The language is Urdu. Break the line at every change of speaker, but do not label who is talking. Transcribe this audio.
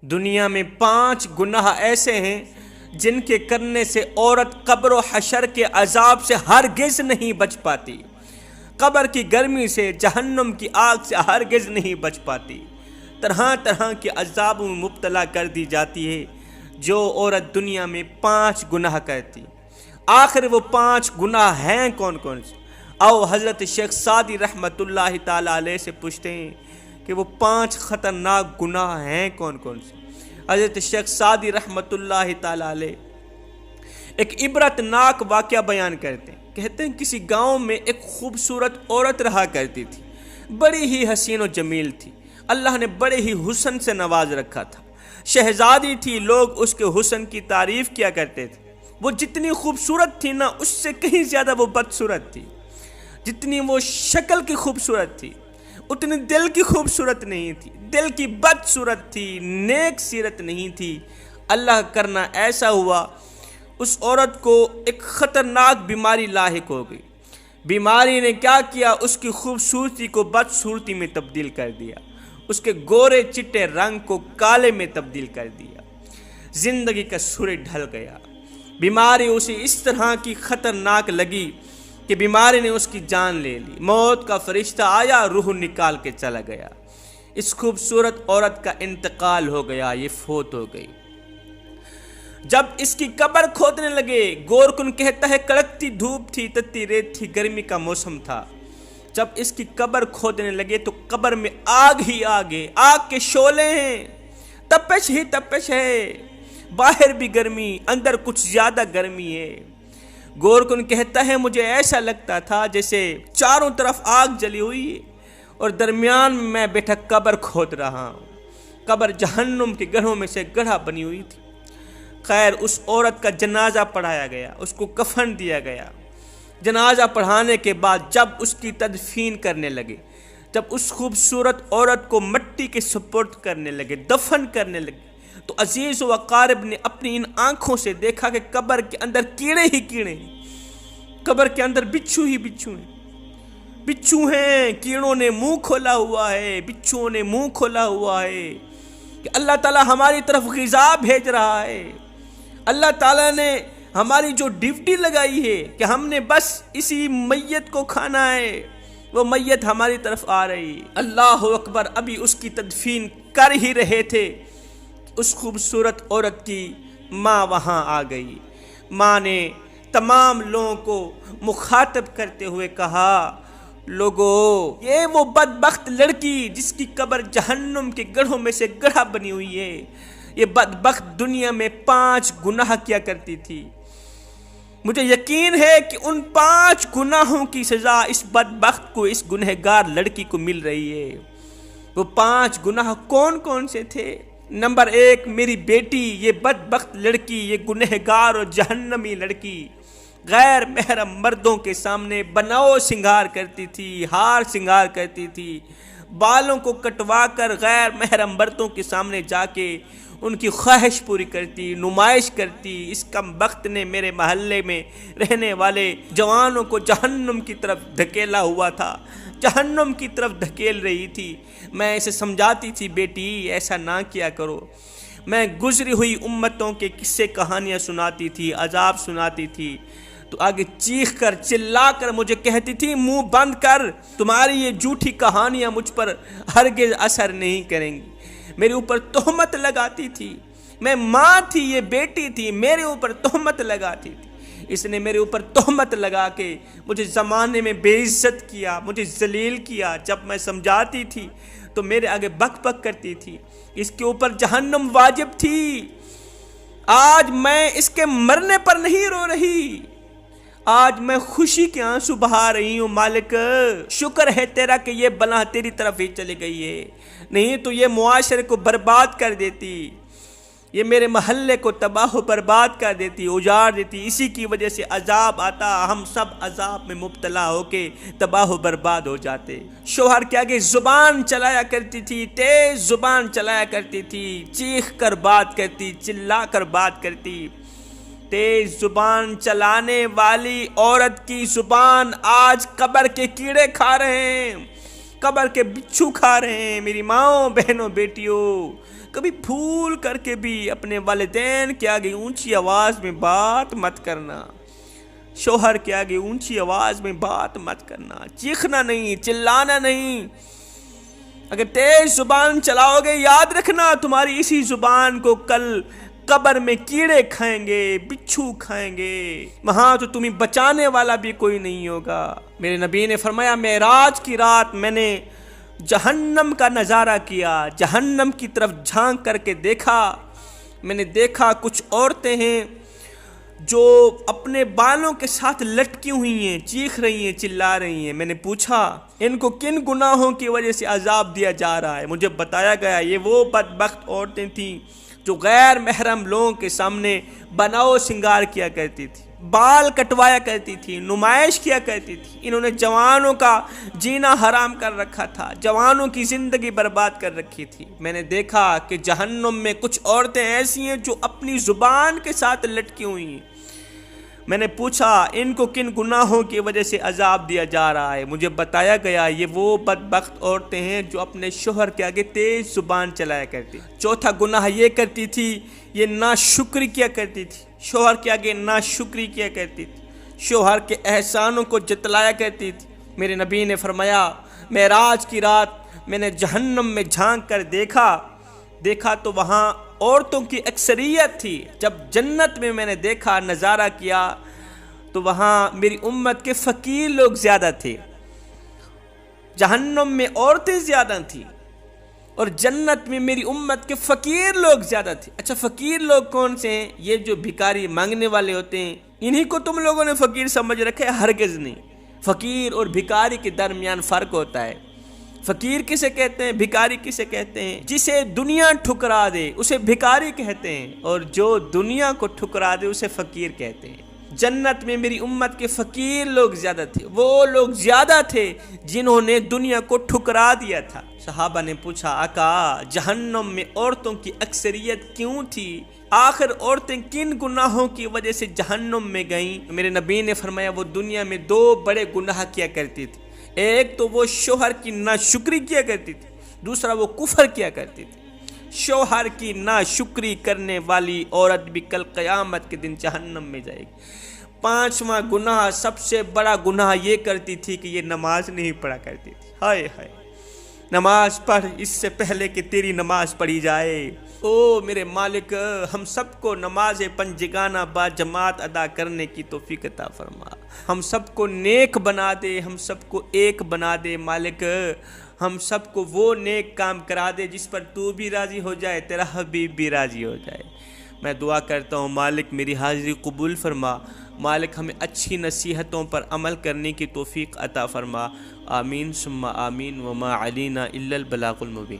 دنیا میں 5 گناہ ایسے ہیں جن کے کرنے سے عورت قبر و حشر کے عذاب سے ہرگز نہیں بچ پاتی، قبر کی گرمی سے، جہنم کی آگ سے ہرگز نہیں بچ پاتی، طرح طرح کے عذابوں میں مبتلا کر دی جاتی ہے جو عورت دنیا میں 5 گناہ کرتی۔ آخر وہ 5 گناہ ہیں کون کون سے؟ آؤ حضرت شیخ سعدی رحمۃ اللہ تعالی علیہ سے پوچھتے ہیں کہ وہ 5 خطرناک گناہ ہیں کون کون سے۔ حضرت شیخ سعدی رحمۃ اللہ تعالی علیہ ایک عبرت ناک واقعہ بیان کرتے ہیں۔ کہتے ہیں کسی گاؤں میں ایک خوبصورت عورت رہا کرتی تھی، بڑی ہی حسین و جمیل تھی، اللہ نے بڑے ہی حسن سے نواز رکھا تھا، شہزادی تھی، لوگ اس کے حسن کی تعریف کیا کرتے تھے۔ وہ جتنی خوبصورت تھی نا، اس سے کہیں زیادہ وہ بدصورت تھی۔ جتنی وہ شکل کی خوبصورت تھی اتنی دل کی خوبصورت نہیں تھی، دل کی بدصورت تھی، نیک سیرت نہیں تھی۔ اللہ کرنا ایسا ہوا اس عورت کو ایک خطرناک بیماری لاحق ہو گئی۔ بیماری نے کیا کیا؟ اس کی خوبصورتی کو بدصورتی میں تبدیل کر دیا، اس کے گورے چٹے رنگ کو کالے میں تبدیل کر دیا، زندگی کا سورج ڈھل گیا۔ بیماری اسے اس طرح کی خطرناک لگی کہ بیماری نے اس کی جان لے لی، موت کا فرشتہ آیا، روح نکال کے چلا گیا۔ اس خوبصورت عورت کا انتقال ہو گیا، یہ فوت ہو گئی۔ جب اس کی قبر کھودنے لگے، گورکن کہتا ہے کڑکتی دھوپ تھی، تتی ریت تھی، گرمی کا موسم تھا۔ جب اس کی قبر کھودنے لگے تو قبر میں آگ ہی آگ ہے، آگ کے شعلے ہیں، تپش ہی تپش ہے، باہر بھی گرمی، اندر کچھ زیادہ گرمی ہے۔ گورکن کہتا ہے مجھے ایسا لگتا تھا جیسے چاروں طرف آگ جلی ہوئی ہے اور درمیان میں بیٹھا قبر کھود رہا ہوں۔ قبر جہنم کے گڑھوں میں سے گڑھا بنی ہوئی تھی۔ خیر، اس عورت کا جنازہ پڑھایا گیا، اس کو کفن دیا گیا۔ جنازہ پڑھانے کے بعد جب اس کی تدفین کرنے لگے، جب اس خوبصورت عورت کو مٹی کے سپرد کرنے لگے، دفن کرنے لگے، تو عزیز و اقارب نے اپنی ان آنکھوں سے دیکھا کہ قبر کے اندر کیڑے ہی کیڑے ہیں، قبر کے اندر بچھو ہی بچھو ہیں، بچھو ہیں، کیڑوں نے منہ کھولا ہوا ہے، بچھوؤں نے منہ کھولا ہوا ہے کہ اللہ تعالیٰ ہماری طرف غذا بھیج رہا ہے۔ اللہ تعالیٰ نے ہماری جو ڈیوٹی لگائی ہے کہ ہم نے بس اسی میت کو کھانا ہے، وہ میت ہماری طرف آ رہی ہے۔ اللہ اکبر! ابھی اس کی تدفین کر ہی رہے تھے، اس خوبصورت عورت کی ماں وہاں آ گئی۔ ماں نے تمام لوگوں کو مخاطب کرتے ہوئے کہا، لوگو، یہ وہ بدبخت لڑکی جس کی قبر جہنم کے گڑھوں میں سے گڑھا بنی ہوئی ہے، یہ بدبخت دنیا میں 5 گناہ کیا کرتی تھی۔ مجھے یقین ہے کہ ان 5 گناہوں کی سزا اس بدبخت کو، اس گنہگار لڑکی کو مل رہی ہے۔ وہ 5 گناہ کون کون سے تھے؟ نمبر 1، میری بیٹی، یہ بدبخت لڑکی، یہ گنہگار اور جہنمی لڑکی غیر محرم مردوں کے سامنے بناؤ سنگار کرتی تھی، ہار سنگار کرتی تھی، بالوں کو کٹوا کر غیر محرم مردوں کے سامنے جا کے ان کی خواہش پوری کرتی، نمائش کرتی۔ اس کم بخت نے میرے محلے میں رہنے والے جوانوں کو جہنم کی طرف دھکیلا ہوا تھا، جہنم کی طرف دھکیل رہی تھی۔ میں اسے سمجھاتی تھی، بیٹی ایسا نہ کیا کرو۔ میں گزری ہوئی امتوں کے قصے کہانیاں سناتی تھی، عذاب سناتی تھی، تو آگے چیخ کر چلا کر مجھے کہتی تھی، منہ بند کر، تمہاری یہ جھوٹی کہانیاں مجھ پر ہرگز اثر نہیں کریں گی۔ میرے اوپر تہمت لگاتی تھی، میں ماں تھی، یہ بیٹی تھی، میرے اوپر تہمت لگاتی تھی۔ اس نے میرے اوپر تہمت لگا کے مجھے زمانے میں بے عزت کیا، مجھے ذلیل کیا۔ جب میں سمجھاتی تھی تو میرے آگے بک بک کرتی تھی۔ اس کے اوپر جہنم واجب تھی۔ آج میں اس کے مرنے پر نہیں رو رہی، آج میں خوشی کے آنسو بہا رہی ہوں۔ مالک، شکر ہے تیرا کہ یہ بلا تیری طرف ہی چلی گئی ہے، نہیں تو یہ معاشرے کو برباد کر دیتی، یہ میرے محلے کو تباہ و برباد کر دیتی، اجاڑ دیتی۔ اسی کی وجہ سے عذاب آتا، ہم سب عذاب میں مبتلا ہو کے تباہ و برباد ہو جاتے۔ شوہر کے آگے زبان چلایا کرتی تھی، تیز زبان چلایا کرتی تھی، چیخ کر بات کرتی، چلا کر بات کرتی۔ تیز زبان چلانے والی عورت کی زبان آج قبر کے کیڑے کھا رہے ہیں، قبر کے بچھو کھا رہے ہیں۔ میری ماں بہنوں بیٹیوں، کبھی پھول کر کے بھی اپنے والدین کے آگے اونچی آواز میں بات مت کرنا، شوہر کے آگے اونچی آواز میں بات مت کرنا، چیخنا نہیں، چلانا نہیں۔ اگر تیز زبان چلاؤ گے، یاد رکھنا تمہاری اسی زبان کو کل قبر میں کیڑے کھائیں گے، بچھو کھائیں گے، وہاں تو تمہیں بچانے والا بھی کوئی نہیں ہوگا۔ میرے نبی نے فرمایا معراج کی رات میں نے جہنم کا نظارہ کیا، جہنم کی طرف جھانک کر کے دیکھا، میں نے دیکھا کچھ عورتیں ہیں جو اپنے بالوں کے ساتھ لٹکی ہوئی ہیں، چیخ رہی ہیں، چلا رہی ہیں۔ میں نے پوچھا ان کو کن گناہوں کی وجہ سے عذاب دیا جا رہا ہے؟ مجھے بتایا گیا یہ وہ بدبخت عورتیں تھیں جو غیر محرم لوگوں کے سامنے بناؤ سنگار کیا کرتی تھی، بال کٹوایا کرتی تھی، نمائش کیا کرتی تھی۔ انہوں نے جوانوں کا جینا حرام کر رکھا تھا، جوانوں کی زندگی برباد کر رکھی تھی۔ میں نے دیکھا کہ جہنم میں کچھ عورتیں ایسی ہیں جو اپنی زبان کے ساتھ لٹکی ہوئی ہیں۔ میں نے پوچھا ان کو کن گناہوں کی وجہ سے عذاب دیا جا رہا ہے؟ مجھے بتایا گیا یہ وہ بدبخت عورتیں ہیں جو اپنے شوہر کے آگے تیز زبان چلایا کرتی۔ چوتھا گناہ یہ کرتی تھی، یہ ناشکری کیا کرتی تھی، شوہر کے آگے ناشکری کیا کرتی تھی، شوہر کے احسانوں کو جتلایا کرتی تھی۔ میرے نبی نے فرمایا معراج کی رات میں نے جہنم میں جھانک کر دیکھا تو وہاں عورتوں کی اکثریت تھی۔ جب جنت میں نے دیکھا، نظارہ کیا تو وہاں میری امت کے فقیر لوگ زیادہ تھے، جہنم میں عورتیں زیادہ تھیں اور جنت میں میری امت کے فقیر لوگ زیادہ تھے۔ اچھا فقیر لوگ کون سے ہیں؟ یہ جو بھکاری مانگنے والے ہوتے ہیں، انہی کو تم لوگوں نے فقیر سمجھ رکھے؟ ہرگز نہیں۔ فقیر اور بھکاری کے درمیان فرق ہوتا ہے۔ فقیر کسے کہتے ہیں، بھکاری کسے کہتے ہیں؟ جسے دنیا ٹھکرا دے اسے بھکاری کہتے ہیں، اور جو دنیا کو ٹھکرا دے اسے فقیر کہتے ہیں۔ جنت میں میری امت کے فقیر لوگ زیادہ تھے، وہ لوگ زیادہ تھے جنہوں نے دنیا کو ٹھکرا دیا تھا۔ صحابہ نے پوچھا آقا جہنم میں عورتوں کی اکثریت کیوں تھی؟ آخر عورتیں کن گناہوں کی وجہ سے جہنم میں گئیں؟ میرے نبی نے فرمایا وہ دنیا میں دو بڑے گناہ کیا کرتی تھی۔ ایک تو وہ شوہر کی ناشکری کیا کرتی تھی، دوسرا وہ کفر کیا کرتی تھی۔ شوہر کی ناشکری کرنے والی عورت بھی کل قیامت کے دن جہنم میں جائے گی۔ پانچواں گناہ، سب سے بڑا گناہ یہ کرتی تھی کہ یہ نماز نہیں پڑھا کرتی تھی۔ ہائے ہائے، نماز پڑھ اس سے پہلے کہ تیری نماز پڑھی جائے۔ او میرے مالک، ہم سب کو نماز پنجگانہ با جماعت ادا کرنے کی توفیق عطا فرما، ہم سب کو نیک بنا دے، ہم سب کو ایک بنا دے مالک، ہم سب کو وہ نیک کام کرا دے جس پر تو بھی راضی ہو جائے، تیرا حبیب بھی راضی ہو جائے۔ میں دعا کرتا ہوں مالک میری حاضری قبول فرما، مالک ہمیں اچھی نصیحتوں پر عمل کرنے کی توفیق عطا فرما، آمین ثم آمین، وما علینا الا البلاغ المبین۔